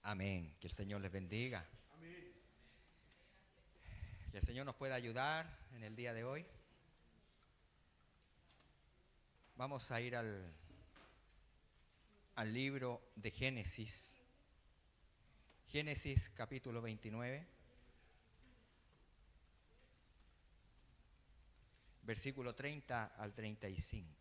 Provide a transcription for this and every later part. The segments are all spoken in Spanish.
Amén. Que el Señor les bendiga. Que el Señor nos pueda ayudar en el día de hoy. Vamos a ir al libro de Génesis. Génesis capítulo 29. Versículo 30 al 35.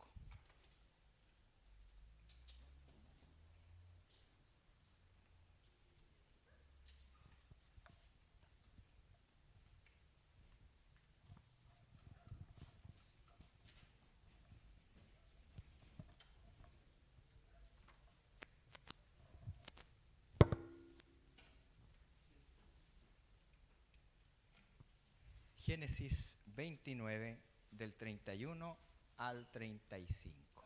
Génesis 29 del 31 al 35.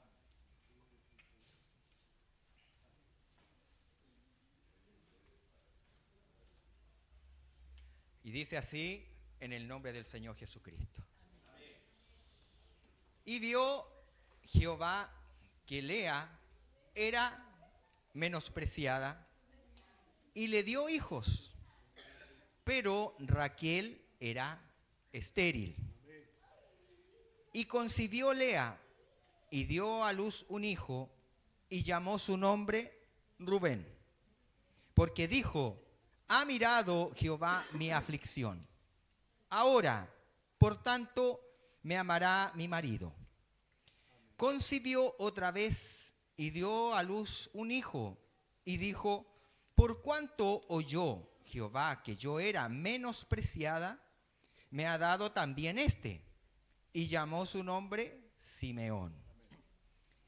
Y dice así en el nombre del Señor Jesucristo. Y vio Jehová que Lea era menospreciada y le dio hijos, pero Raquel era estéril. Y concibió Lea y dio a luz un hijo y llamó su nombre Rubén, porque dijo: ha mirado Jehová mi aflicción. Ahora, por tanto, me amará mi marido. Concibió otra vez y dio a luz un hijo y dijo: por cuanto oyó Jehová que yo era menospreciada, me ha dado también este. Y llamó su nombre Simeón.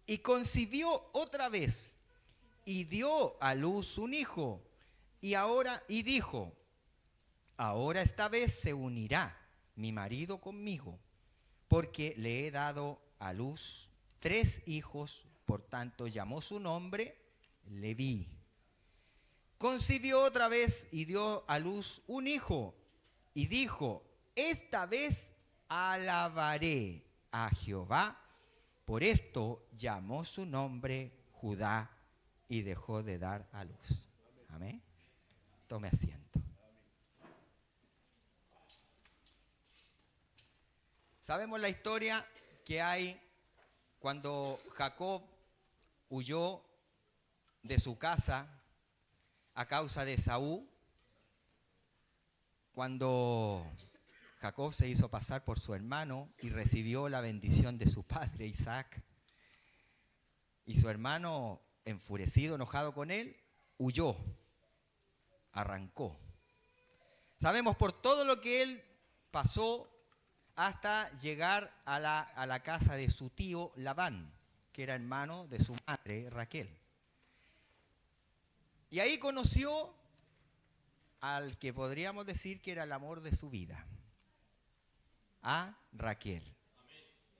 Y concibió otra vez y dio a luz un hijo y dijo: ahora esta vez se unirá mi marido conmigo, porque le he dado a luz 3 hijos, por tanto llamó su nombre Leví. Concibió otra vez y dio a luz un hijo y dijo: esta vez alabaré a Jehová. Por esto llamó su nombre Judá y dejó de dar a luz. Amén. Tome asiento. Sabemos la historia que hay cuando Jacob huyó de su casa a causa de Esaú, cuando Jacob se hizo pasar por su hermano y recibió la bendición de su padre Isaac. Y su hermano, enfurecido, enojado con él, huyó, arrancó. Sabemos por todo lo que él pasó hasta llegar a la casa de su tío Labán, que era hermano de su madre Raquel. Y ahí conoció al que podríamos decir que era el amor de su vida, a Raquel.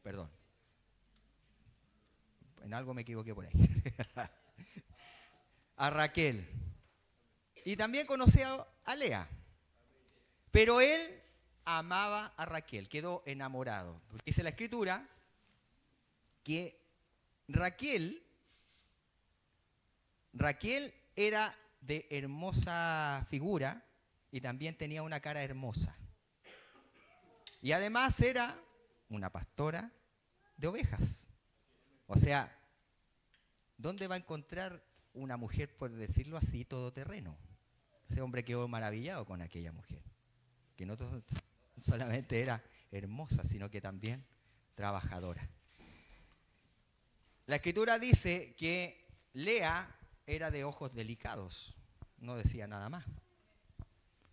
Perdón. En algo me equivoqué por ahí. A Raquel. Y también conoció a Lea. Pero él amaba a Raquel, quedó enamorado. Dice la Escritura que Raquel era de hermosa figura y también tenía una cara hermosa. Y además era una pastora de ovejas. O sea, ¿dónde va a encontrar una mujer, por decirlo así, todoterreno? Ese hombre quedó maravillado con aquella mujer, que no solamente era hermosa, sino que también trabajadora. La Escritura dice que Lea era de ojos delicados, no decía nada más.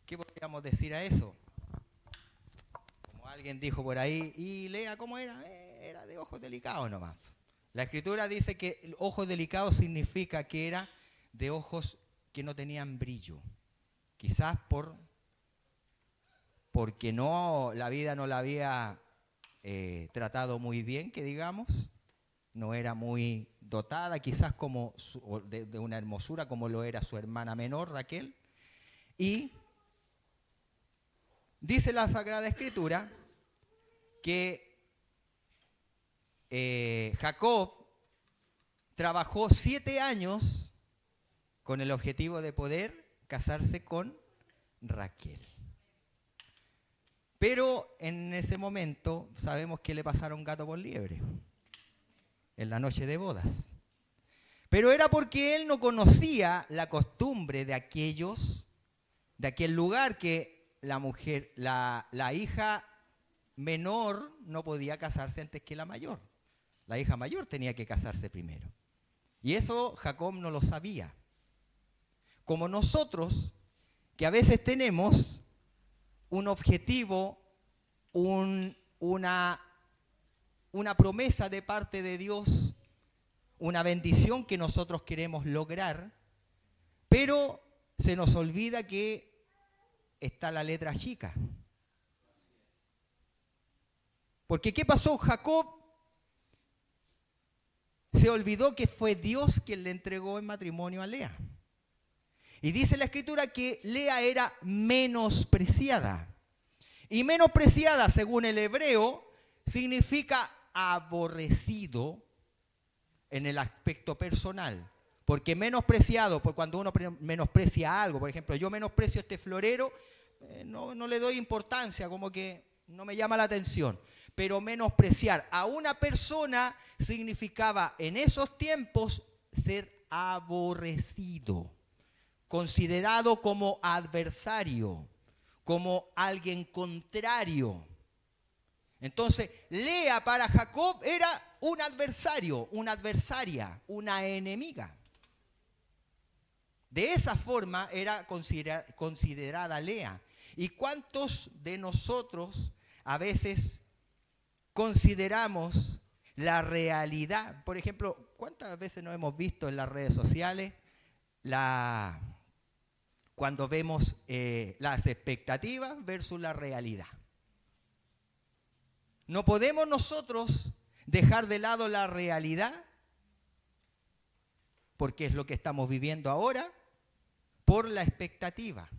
¿Qué podríamos decir a eso? Como alguien dijo por ahí, ¿y Lea cómo era? Era de ojos delicados nomás. La Escritura dice que ojos delicados significa que era de ojos que no tenían brillo. Quizás porque la vida no la había tratado muy bien, que digamos. No era muy dotada, quizás como de una hermosura como lo era su hermana menor, Raquel. Y dice la Sagrada Escritura que Jacob trabajó 7 años con el objetivo de poder casarse con Raquel. Pero en ese momento sabemos que le pasaron gato por liebre, en la noche de bodas. Pero era porque él no conocía la costumbre de aquel lugar, que la mujer, la hija menor no podía casarse antes que la mayor. La hija mayor tenía que casarse primero. Y eso Jacob no lo sabía. Como nosotros, que a veces tenemos un objetivo, una promesa de parte de Dios, una bendición que nosotros queremos lograr, pero se nos olvida que está la letra chica. Porque ¿qué pasó? Jacob se olvidó que fue Dios quien le entregó en matrimonio a Lea. Y dice la Escritura que Lea era menospreciada. Y menospreciada, según el hebreo, significa aborrecido en el aspecto personal. Porque menospreciado, por cuando uno menosprecia algo, por ejemplo, yo menosprecio este florero, no le doy importancia, como que no me llama la atención. Pero menospreciar a una persona significaba en esos tiempos ser aborrecido, considerado como adversario, como alguien contrario. Entonces, Lea para Jacob era un adversario, una adversaria, una enemiga. De esa forma era considerada Lea. ¿Y cuántos de nosotros a veces consideramos la realidad? Por ejemplo, ¿cuántas veces nos hemos visto en las redes sociales cuando vemos las expectativas versus la realidad? No podemos nosotros dejar de lado la realidad, porque es lo que estamos viviendo ahora, por la expectativa.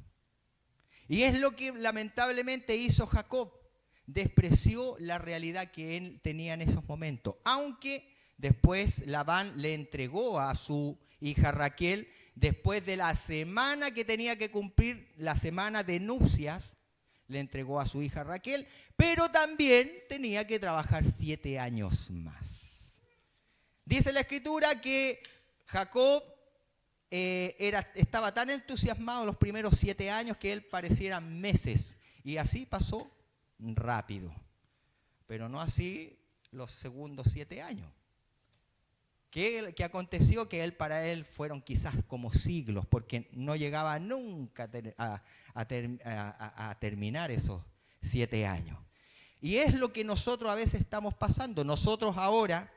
Y es lo que lamentablemente hizo Jacob. Despreció la realidad que él tenía en esos momentos. Aunque después Labán le entregó a su hija Raquel, después de la semana que tenía que cumplir, la semana de nupcias, le entregó a su hija Raquel, pero también tenía que trabajar 7 años más. Dice la Escritura que Jacob estaba tan entusiasmado los primeros 7 años que él parecieran meses. Y así pasó rápido. Pero no así los segundos 7 años. ¿Qué aconteció? Que para él fueron quizás como siglos, porque no llegaba nunca a terminar esos 7 años. Y es lo que nosotros a veces estamos pasando. Nosotros ahora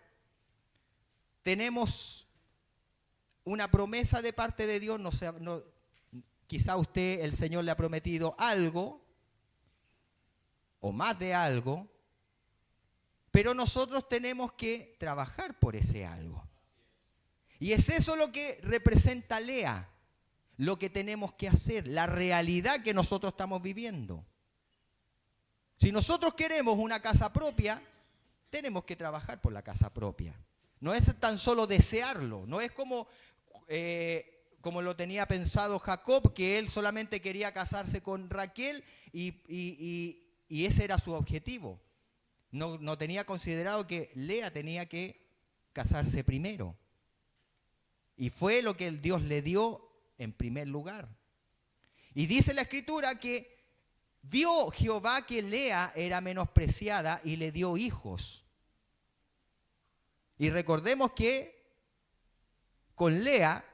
tenemos una promesa de parte de Dios. Quizá a usted, el Señor le ha prometido algo, o más de algo, pero nosotros tenemos que trabajar por ese algo. Y es eso lo que representa Lea, lo que tenemos que hacer, la realidad que nosotros estamos viviendo. Si nosotros queremos una casa propia, tenemos que trabajar por la casa propia. No es tan solo desearlo, no es como lo tenía pensado Jacob, que él solamente quería casarse con Raquel y ese era su objetivo. No tenía considerado que Lea tenía que casarse primero. Y fue lo que Dios le dio en primer lugar. Y dice la Escritura que vio Jehová que Lea era menospreciada y le dio hijos. Y recordemos que con Lea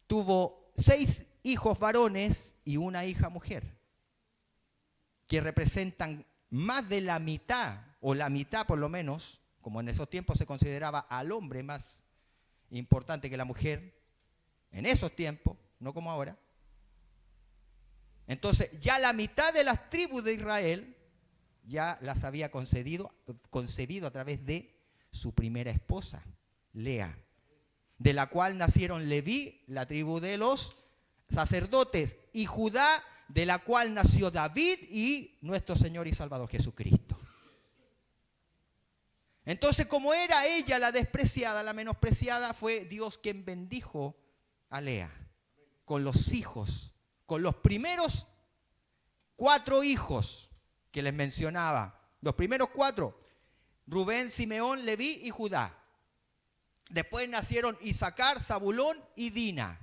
tuvo 6 hijos varones y una hija mujer, que representan más de la mitad, o la mitad por lo menos, como en esos tiempos se consideraba al hombre más importante que la mujer, en esos tiempos, no como ahora. Entonces ya la mitad de las tribus de Israel ya las había concebido a través de su primera esposa, Lea, de la cual nacieron Leví, la tribu de los sacerdotes, y Judá, de la cual nació David y nuestro Señor y Salvador Jesucristo. Entonces, como era ella la despreciada, la menospreciada, fue Dios quien bendijo a Lea con los hijos con los primeros 4 hijos que les mencionaba. Los primeros 4, Rubén, Simeón, Leví y Judá. Después nacieron Isaacar, Zabulón y Dina.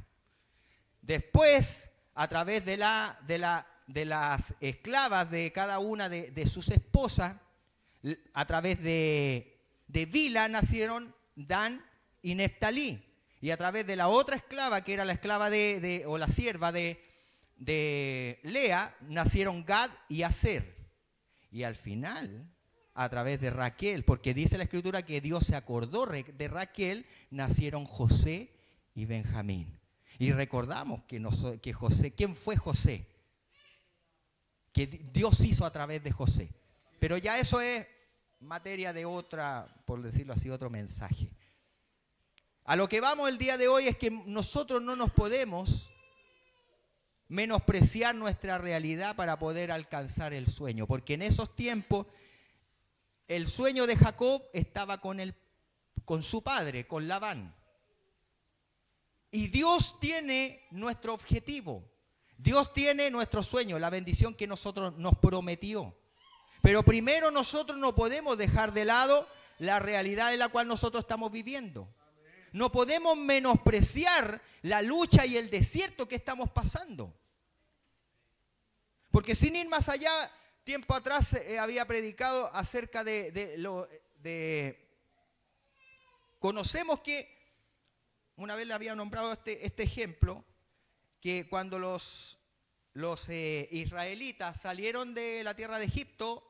Después, a través de las esclavas de cada una de sus esposas, a través de Bila nacieron Dan y Neftalí. Y a través de la otra esclava, que era la esclava o la sierva de Lea, nacieron Gad y Aser. Y al final, a través de Raquel, porque dice la Escritura que Dios se acordó de Raquel, nacieron José y Benjamín. Y recordamos que José, ¿quién fue José? Que Dios hizo a través de José. Pero ya eso es materia de otra, por decirlo así, otro mensaje. A lo que vamos el día de hoy es que nosotros no nos podemos menospreciar nuestra realidad para poder alcanzar el sueño. Porque en esos tiempos, el sueño de Jacob estaba con su padre, con Labán. Y Dios tiene nuestro objetivo. Dios tiene nuestro sueño, la bendición que nosotros nos prometió. Pero primero nosotros no podemos dejar de lado la realidad en la cual nosotros estamos viviendo. No podemos menospreciar la lucha y el desierto que estamos pasando. Porque sin ir más allá, tiempo atrás había predicado acerca conocemos que, una vez le había nombrado este ejemplo, que cuando los israelitas salieron de la tierra de Egipto,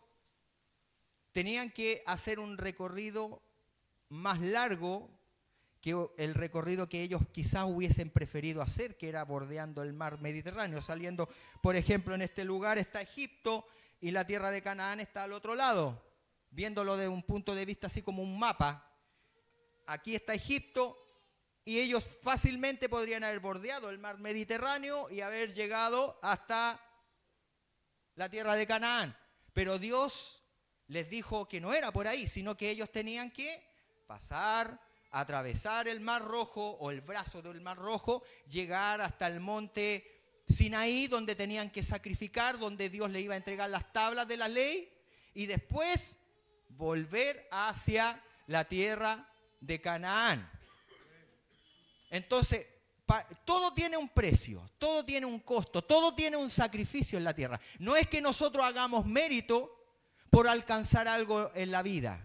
tenían que hacer un recorrido más largo que el recorrido que ellos quizás hubiesen preferido hacer, que era bordeando el mar Mediterráneo, saliendo, por ejemplo, en este lugar está Egipto y la tierra de Canaán está al otro lado, viéndolo de un punto de vista así como un mapa. Aquí está Egipto y ellos fácilmente podrían haber bordeado el mar Mediterráneo y haber llegado hasta la tierra de Canaán. Pero Dios les dijo que no era por ahí, sino que ellos tenían que pasar, atravesar el Mar Rojo o el brazo del Mar Rojo, llegar hasta el monte Sinaí, donde tenían que sacrificar, donde Dios le iba a entregar las tablas de la ley, y después volver hacia la tierra de Canaán. Entonces, todo tiene un precio, todo tiene un costo, todo tiene un sacrificio en la tierra. No es que nosotros hagamos mérito por alcanzar algo en la vida,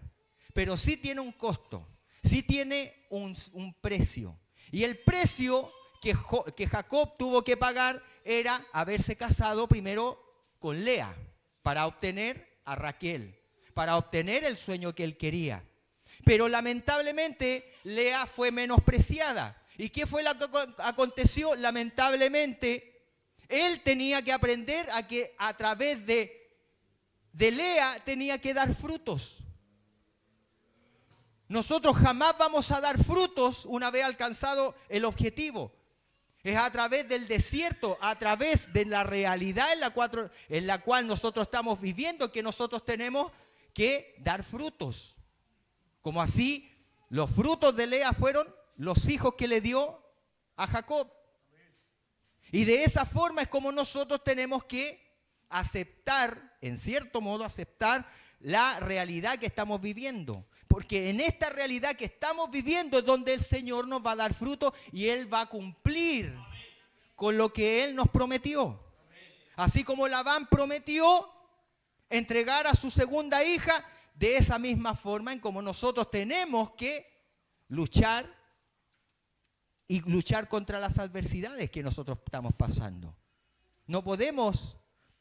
pero sí tiene un costo, sí tiene un precio. Y el precio que Jacob tuvo que pagar era haberse casado primero con Lea para obtener a Raquel, para obtener el sueño que él quería. Pero lamentablemente Lea fue menospreciada. ¿Y qué fue lo que aconteció? Lamentablemente él tenía que aprender a que a través de Lea tenía que dar frutos. Nosotros jamás vamos a dar frutos una vez alcanzado el objetivo. Es a través del desierto, a través de la realidad en la cual nosotros estamos viviendo, que nosotros tenemos que dar frutos. Como así, los frutos de Lea fueron los hijos que le dio a Jacob. Y de esa forma es como nosotros tenemos que aceptar, en cierto modo, aceptar la realidad que estamos viviendo. Porque en esta realidad que estamos viviendo es donde el Señor nos va a dar fruto y Él va a cumplir con lo que Él nos prometió. Así como Labán prometió entregar a su segunda hija, de esa misma forma en como nosotros tenemos que luchar y luchar contra las adversidades que nosotros estamos pasando. No podemos,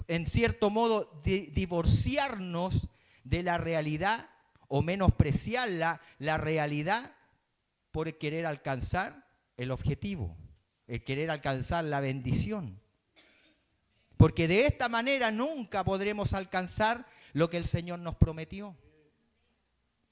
en cierto modo, divorciarnos de la realidad o menospreciar la realidad por querer alcanzar el objetivo, el querer alcanzar la bendición. Porque de esta manera nunca podremos alcanzar lo que el Señor nos prometió.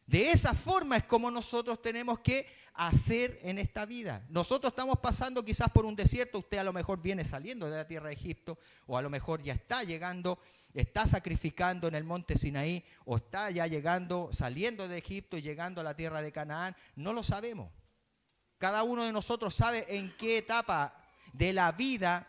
De esa forma es como nosotros tenemos que hacer en esta vida. Nosotros estamos pasando quizás por un desierto, usted a lo mejor viene saliendo de la tierra de Egipto, o a lo mejor ya está llegando, está sacrificando en el monte Sinaí, o está ya llegando, saliendo de Egipto y llegando a la tierra de Canaán. No lo sabemos. Cada uno de nosotros sabe en qué etapa de la vida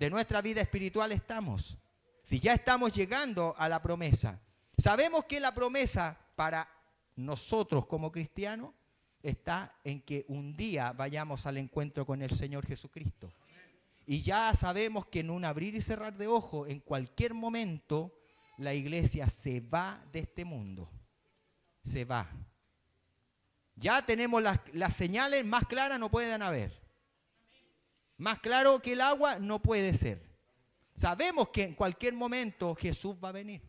de nuestra vida espiritual estamos? Si ya estamos llegando a la promesa. Sabemos que la promesa para nosotros como cristianos está en que un día vayamos al encuentro con el Señor Jesucristo. Y ya sabemos que en un abrir y cerrar de ojos, en cualquier momento, la iglesia se va de este mundo. Se va. Ya tenemos las señales más claras, no pueden haber. Más claro que el agua no puede ser. Sabemos que en cualquier momento Jesús va a venir.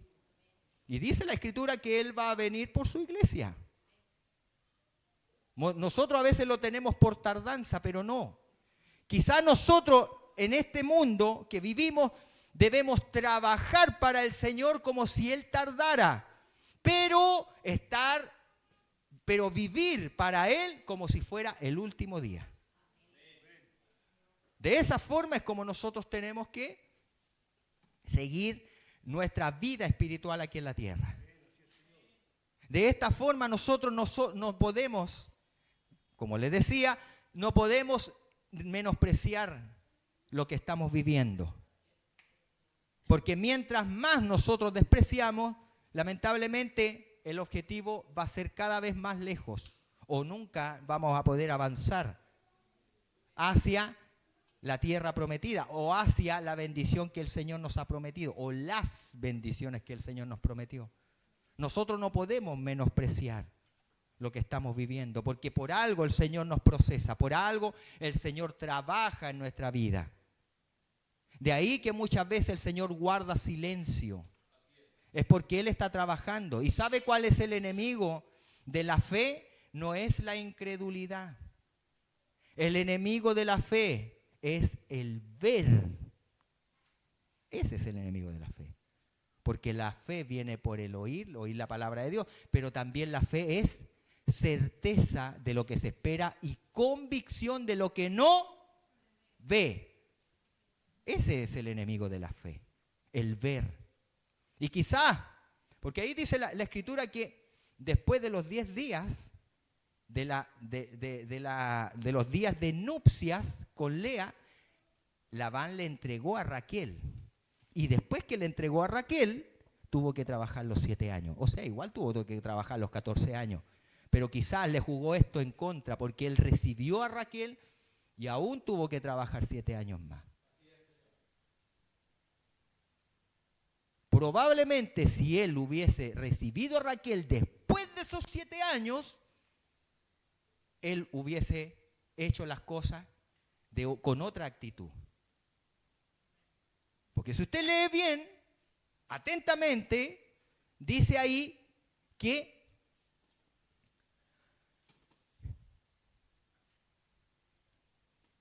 Y dice la Escritura que Él va a venir por su iglesia. Nosotros a veces lo tenemos por tardanza, pero no. Quizás nosotros en este mundo que vivimos debemos trabajar para el Señor como si Él tardara, pero vivir para Él como si fuera el último día. De esa forma es como nosotros tenemos que seguir nuestra vida espiritual aquí en la tierra. De esta forma nosotros no podemos, como les decía, no podemos menospreciar lo que estamos viviendo. Porque mientras más nosotros despreciamos, lamentablemente el objetivo va a ser cada vez más lejos o nunca vamos a poder avanzar hacia la tierra prometida o hacia la bendición que el Señor nos ha prometido o las bendiciones que el Señor nos prometió. Nosotros no podemos menospreciar lo que estamos viviendo porque por algo el Señor nos procesa, por algo el Señor trabaja en nuestra vida. De ahí que muchas veces el Señor guarda silencio. Es porque Él está trabajando. ¿Y sabe cuál es el enemigo de la fe? No es la incredulidad. El enemigo de la fe es el ver. Ese es el enemigo de la fe. Porque la fe viene por el oír la palabra de Dios, pero también la fe es certeza de lo que se espera y convicción de lo que no ve. Ese es el enemigo de la fe, el ver. Y quizás, porque ahí dice la Escritura que después de los 10 días, de los días de nupcias con Lea, Labán le entregó a Raquel. Y después que le entregó a Raquel, tuvo que trabajar los 7 años. O sea, igual tuvo que trabajar los 14 años. Pero quizás le jugó esto en contra, porque él recibió a Raquel y aún tuvo que trabajar 7 años más. Probablemente si él hubiese recibido a Raquel después de esos 7 años, él hubiese hecho las cosas con otra actitud. Porque si usted lee bien, atentamente, dice ahí que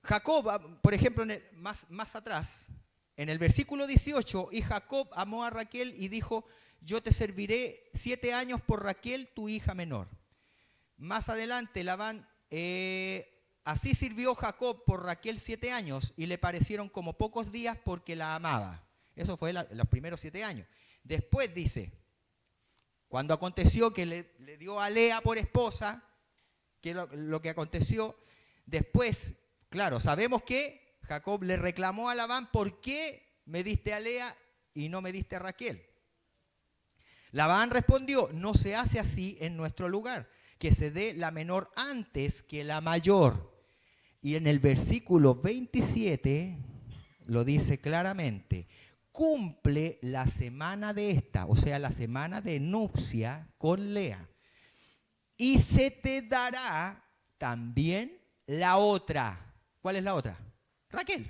Jacob, por ejemplo, más atrás, en el versículo 18, y Jacob amó a Raquel y dijo, yo te serviré 7 años por Raquel, tu hija menor. Más adelante, Labán, así sirvió Jacob por Raquel 7 años y le parecieron como pocos días porque la amaba. Eso fue los primeros 7 años. Después dice, cuando aconteció que le dio a Lea por esposa, que lo que aconteció, después, claro, sabemos que Jacob le reclamó a Labán, ¿por qué me diste a Lea y no me diste a Raquel? Labán respondió, no se hace así en nuestro lugar, que se dé la menor antes que la mayor. Y en el versículo 27 lo dice claramente, cumple la semana de esta, o sea, la semana de nupcia con Lea, y se te dará también la otra. ¿Cuál es la otra? Raquel.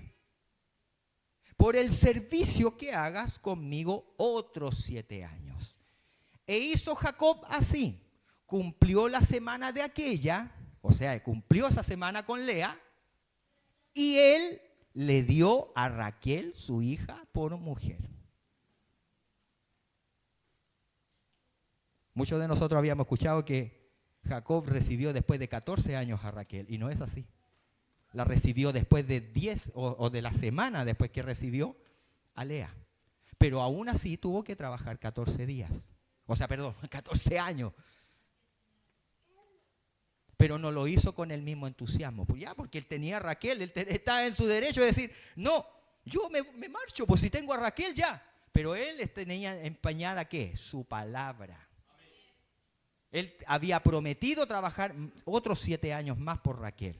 Por el servicio que hagas conmigo otros 7 años. E hizo Jacob así. Cumplió la semana de aquella, o sea, cumplió esa semana con Lea, y él le dio a Raquel, su hija, por mujer. Muchos de nosotros habíamos escuchado que Jacob recibió después de 14 años a Raquel, y no es así. La recibió después de 10 o de la semana después que recibió a Lea. Pero aún así tuvo que trabajar 14 días. O sea, perdón, 14 años. Pero no lo hizo con el mismo entusiasmo. Pues ya, porque él tenía a Raquel, él estaba en su derecho de decir, no, Yo me marcho, pues si tengo a Raquel ya. Pero él tenía empañada, ¿qué? Su palabra. Él había prometido trabajar otros 7 años más por Raquel.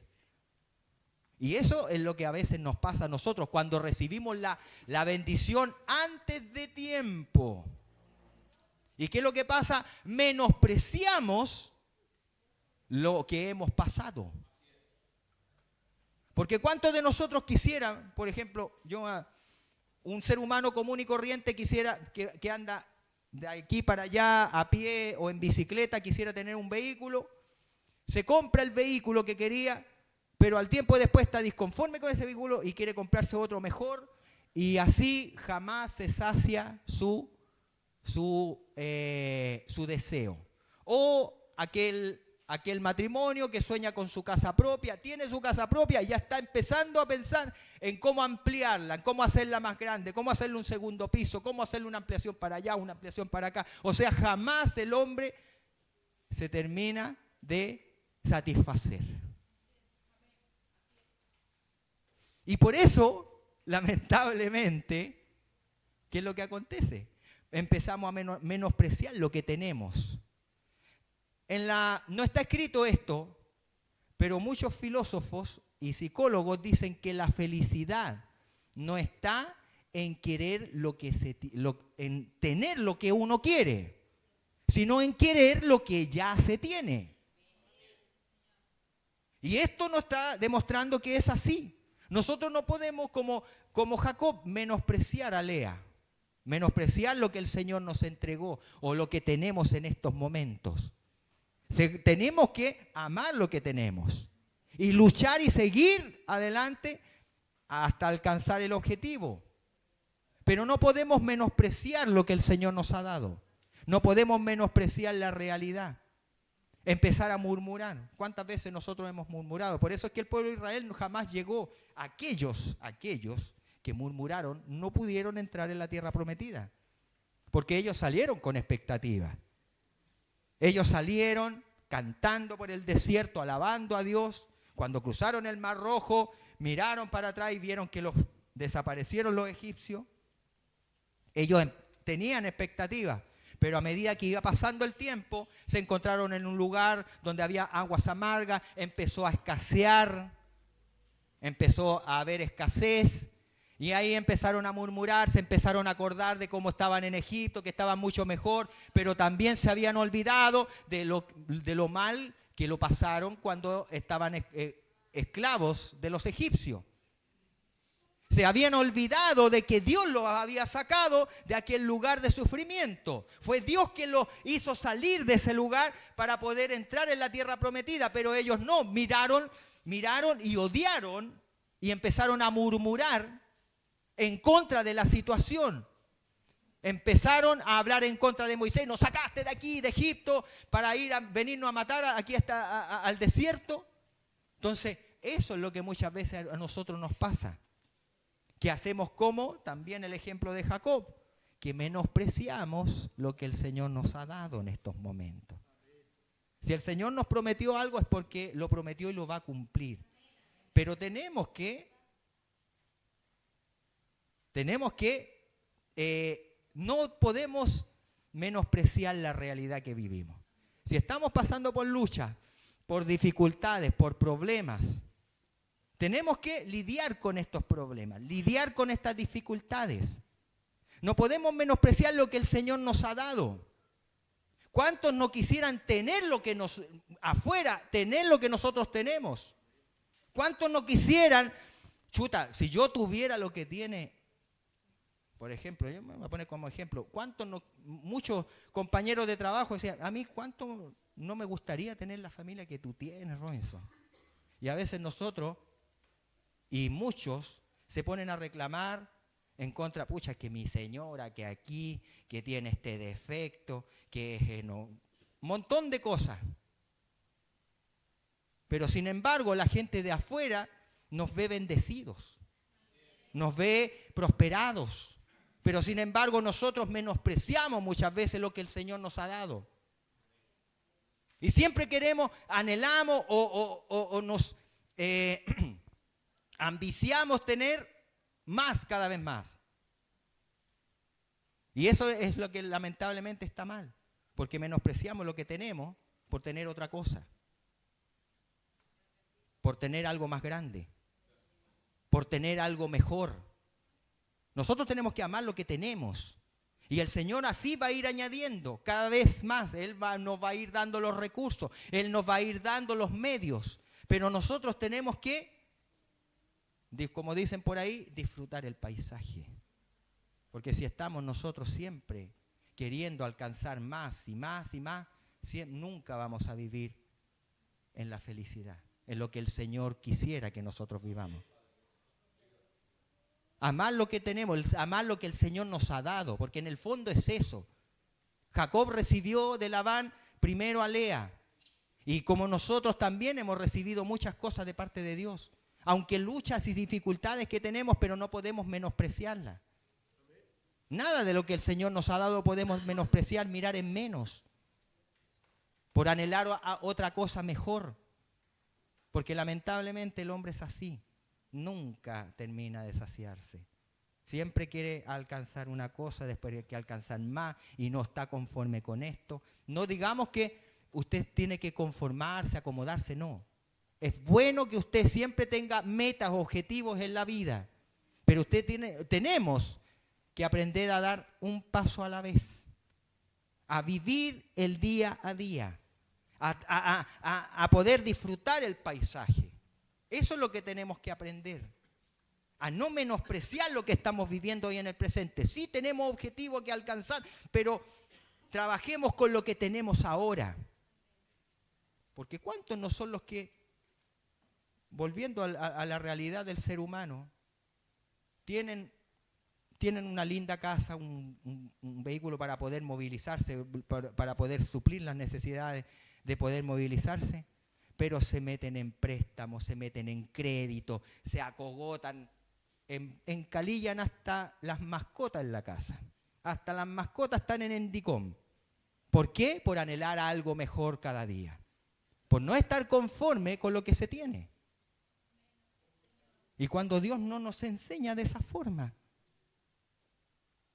Y eso es lo que a veces nos pasa a nosotros cuando recibimos la bendición antes de tiempo. ¿Y qué es lo que pasa? Menospreciamos lo que hemos pasado. Porque ¿cuántos de nosotros quisieran, por ejemplo, un ser humano común y corriente quisiera que anda de aquí para allá a pie o en bicicleta, quisiera tener un vehículo, se compra el vehículo que quería, pero al tiempo después está disconforme con ese vehículo y quiere comprarse otro mejor, y así jamás se sacia su deseo. O aquel matrimonio que sueña con su casa propia, tiene su casa propia y ya está empezando a pensar en cómo ampliarla, en cómo hacerla más grande, cómo hacerle un segundo piso, cómo hacerle una ampliación para allá, una ampliación para acá. O sea, jamás el hombre se termina de satisfacer. Y por eso, lamentablemente, ¿qué es lo que acontece? Empezamos a menospreciar lo que tenemos. No está escrito esto, pero muchos filósofos y psicólogos dicen que la felicidad no está en querer en tener lo que uno quiere, sino en querer lo que ya se tiene. Y esto nos está demostrando que es así. Nosotros no podemos, como Jacob, menospreciar a Lea, menospreciar lo que el Señor nos entregó o lo que tenemos en estos momentos. Tenemos que amar lo que tenemos y luchar y seguir adelante hasta alcanzar el objetivo. Pero no podemos menospreciar lo que el Señor nos ha dado. No podemos menospreciar la realidad. Empezar a murmurar. ¿Cuántas veces nosotros hemos murmurado? Por eso es que el pueblo de Israel jamás llegó. Aquellos que murmuraron no pudieron entrar en la tierra prometida. Porque ellos salieron con expectativas. Ellos salieron cantando por el desierto, alabando a Dios. Cuando cruzaron el Mar Rojo, miraron para atrás y vieron que desaparecieron los egipcios. Ellos tenían expectativas, pero a medida que iba pasando el tiempo, se encontraron en un lugar donde había aguas amargas, empezó a escasear, empezó a haber escasez. Y ahí empezaron a murmurar, se empezaron a acordar de cómo estaban en Egipto, que estaban mucho mejor, pero también se habían olvidado de lo mal que lo pasaron cuando estaban esclavos de los egipcios. Se habían olvidado de que Dios los había sacado de aquel lugar de sufrimiento. Fue Dios quien los hizo salir de ese lugar para poder entrar en la tierra prometida, pero ellos no, miraron y odiaron y empezaron a murmurar en contra de la situación. Empezaron a hablar en contra de Moisés. Nos sacaste de aquí, de Egipto, para venirnos a matar aquí al desierto. Entonces, eso es lo que muchas veces a nosotros nos pasa. Que hacemos como también el ejemplo de Jacob, que menospreciamos lo que el Señor nos ha dado en estos momentos. Si el Señor nos prometió algo es porque lo prometió y lo va a cumplir. Pero tenemos que no podemos menospreciar la realidad que vivimos. Si estamos pasando por luchas, por dificultades, por problemas, tenemos que lidiar con estos problemas, lidiar con estas dificultades. No podemos menospreciar lo que el Señor nos ha dado. ¿Cuántos no quisieran tener afuera, tener lo que nosotros tenemos? ¿Cuántos no quisieran, si yo tuviera lo que tiene? Por ejemplo, yo me voy a poner como ejemplo, muchos compañeros de trabajo decían, a mí cuánto no me gustaría tener la familia que tú tienes, Robinson. Y a veces nosotros, y muchos, se ponen a reclamar en contra, que mi señora, que aquí, que tiene este defecto, que un montón de cosas. Pero sin embargo, la gente de afuera nos ve bendecidos, nos ve prosperados. Pero sin embargo nosotros menospreciamos muchas veces lo que el Señor nos ha dado. Y siempre anhelamos o nos ambiciamos tener más, cada vez más. Y eso es lo que lamentablemente está mal, porque menospreciamos lo que tenemos por tener otra cosa, por tener algo más grande, por tener algo mejor. Nosotros tenemos que amar lo que tenemos. Y el Señor así va a ir añadiendo cada vez más. Él nos va a ir dando los recursos, Él nos va a ir dando los medios. Pero nosotros tenemos que, como dicen por ahí, disfrutar el paisaje. Porque si estamos nosotros siempre queriendo alcanzar más y más y más, nunca vamos a vivir en la felicidad, en lo que el Señor quisiera que nosotros vivamos. Amar lo que tenemos, amar lo que el Señor nos ha dado, porque en el fondo es eso. Jacob recibió de Labán primero a Lea, y como nosotros también hemos recibido muchas cosas de parte de Dios, aunque luchas y dificultades que tenemos, pero no podemos menospreciarlas. Nada de lo que el Señor nos ha dado podemos menospreciar, mirar en menos, por anhelar a otra cosa mejor, porque lamentablemente el hombre es así. Nunca termina de saciarse. Siempre quiere alcanzar una cosa, después hay que alcanzar más y no está conforme con esto. No digamos que usted tiene que conformarse, acomodarse, no. Es bueno que usted siempre tenga metas, objetivos en la vida, pero tenemos que aprender a dar un paso a la vez, a vivir el día a día, a poder disfrutar el paisaje. Eso es lo que tenemos que aprender, a no menospreciar lo que estamos viviendo hoy en el presente. Sí tenemos objetivos que alcanzar, pero trabajemos con lo que tenemos ahora. Porque ¿cuántos no son los que, volviendo a la realidad del ser humano, tienen una linda casa, un vehículo para poder movilizarse, para poder suplir las necesidades de poder movilizarse? Pero se meten en préstamos, se meten en crédito, se acogotan, encalillan hasta las mascotas en la casa. Hasta las mascotas están en Endicom. ¿Por qué? Por anhelar algo mejor cada día. Por no estar conforme con lo que se tiene. Y cuando Dios no nos enseña de esa forma,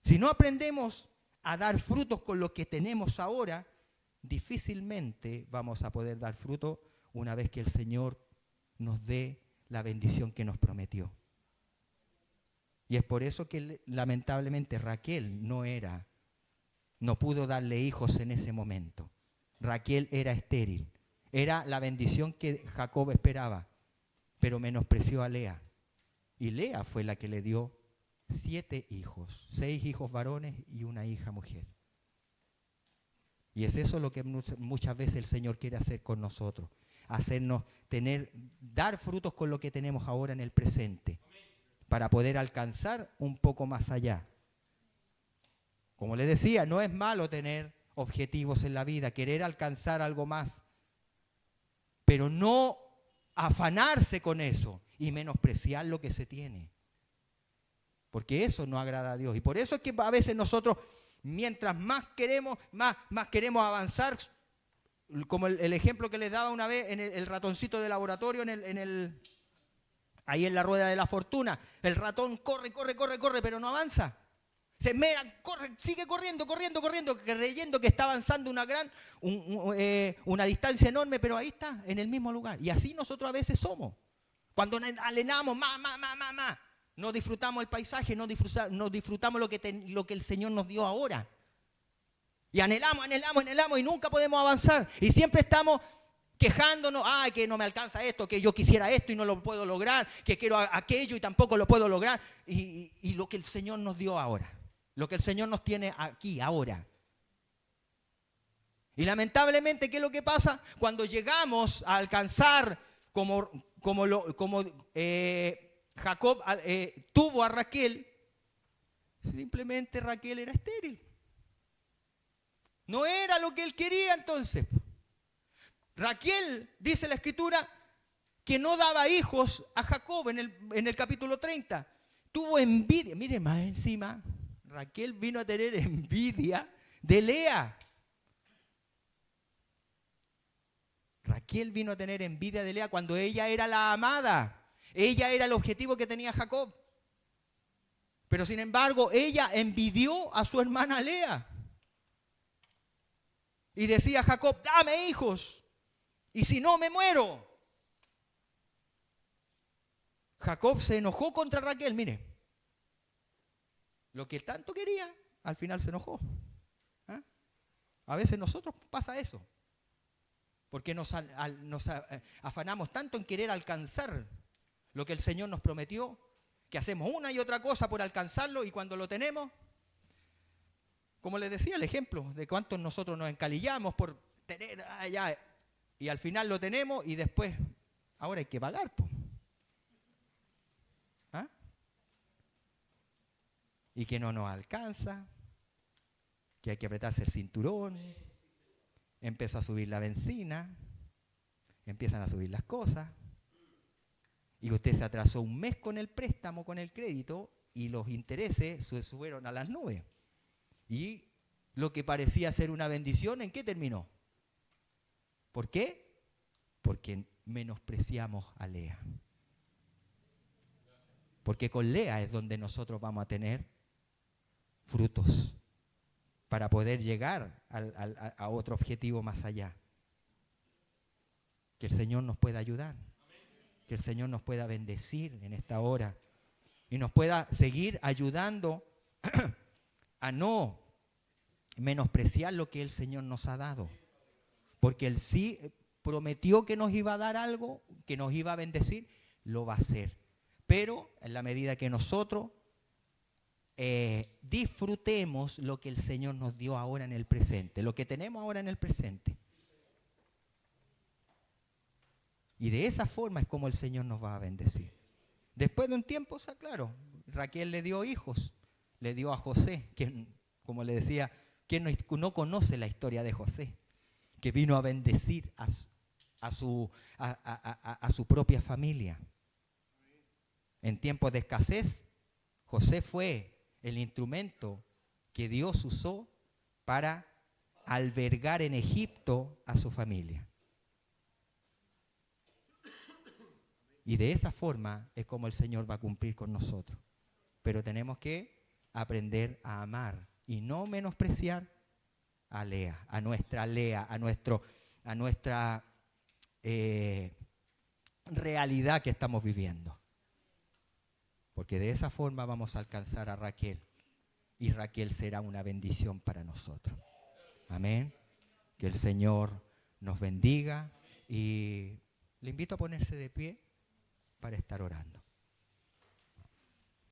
si no aprendemos a dar frutos con lo que tenemos ahora, difícilmente vamos a poder dar fruto una vez que el Señor nos dé la bendición que nos prometió. Y es por eso que lamentablemente Raquel no pudo darle hijos en ese momento. Raquel era estéril. Era la bendición que Jacob esperaba, pero menospreció a Lea. Y Lea fue la que le dio 7 hijos, 6 hijos varones y una hija mujer. Y es eso lo que muchas veces el Señor quiere hacer con nosotros. Hacernos dar frutos con lo que tenemos ahora en el presente, para poder alcanzar un poco más allá. Como les decía, no es malo tener objetivos en la vida, querer alcanzar algo más, pero no afanarse con eso y menospreciar lo que se tiene, porque eso no agrada a Dios. Y por eso es que a veces nosotros, mientras más queremos avanzar, como el ejemplo que les daba una vez en el ratoncito de laboratorio, ahí en la rueda de la fortuna, el ratón corre, pero no avanza. Se mera, corre, sigue corriendo, creyendo que está avanzando una distancia enorme, pero ahí está, en el mismo lugar. Y así nosotros a veces somos. Cuando anhelamos más, no disfrutamos el paisaje, no disfrutamos lo que el Señor nos dio ahora. Y anhelamos y nunca podemos avanzar. Y siempre estamos quejándonos, que no me alcanza esto, que yo quisiera esto y no lo puedo lograr, que quiero aquello y tampoco lo puedo lograr. Y lo que el Señor nos dio ahora, lo que el Señor nos tiene aquí, ahora. Y lamentablemente, ¿qué es lo que pasa? Cuando llegamos a alcanzar como Jacob tuvo a Raquel, simplemente Raquel era estéril. No era lo que él quería entonces. Raquel, dice la Escritura, que no daba hijos a Jacob en el capítulo 30. Tuvo envidia. Mire, más encima, Raquel vino a tener envidia de Lea. Raquel vino a tener envidia de Lea cuando ella era la amada. Ella era el objetivo que tenía Jacob. Pero sin embargo, ella envidió a su hermana Lea. Y decía Jacob, dame hijos, y si no me muero. Jacob se enojó contra Raquel, mire. Lo que tanto quería, al final se enojó. ¿Ah? A veces nosotros pasa eso. Porque nos afanamos tanto en querer alcanzar lo que el Señor nos prometió, que hacemos una y otra cosa por alcanzarlo, y cuando lo tenemos, como les decía el ejemplo de cuántos nosotros nos encalillamos por tener allá, y al final lo tenemos y después, ahora hay que pagar. ¿Ah? Y que no nos alcanza, que hay que apretarse el cinturón, empezó a subir la benzina, empiezan a subir las cosas, y usted se atrasó un mes con el préstamo, con el crédito, y los intereses se subieron a las nubes. Y lo que parecía ser una bendición, ¿en qué terminó? ¿Por qué? Porque menospreciamos a Lea. Porque con Lea es donde nosotros vamos a tener frutos para poder llegar a otro objetivo más allá. Que el Señor nos pueda ayudar. Que el Señor nos pueda bendecir en esta hora. Y nos pueda seguir ayudando a no menospreciar lo que el Señor nos ha dado. Porque Él sí prometió que nos iba a dar algo, que nos iba a bendecir, lo va a hacer. Pero en la medida que nosotros disfrutemos lo que el Señor nos dio ahora en el presente, lo que tenemos ahora en el presente. Y de esa forma es como el Señor nos va a bendecir. Después de un tiempo, claro, Raquel le dio hijos, le dio a José, que como le decía, ¿quién no conoce la historia de José? Que vino a bendecir a su propia familia. En tiempos de escasez, José fue el instrumento que Dios usó para albergar en Egipto a su familia. Y de esa forma es como el Señor va a cumplir con nosotros. Pero tenemos que aprender a amar y no menospreciar a Lea, a nuestra Lea, a nuestra realidad que estamos viviendo. Porque de esa forma vamos a alcanzar a Raquel. Y Raquel será una bendición para nosotros. Amén. Que el Señor nos bendiga. Y le invito a ponerse de pie para estar orando.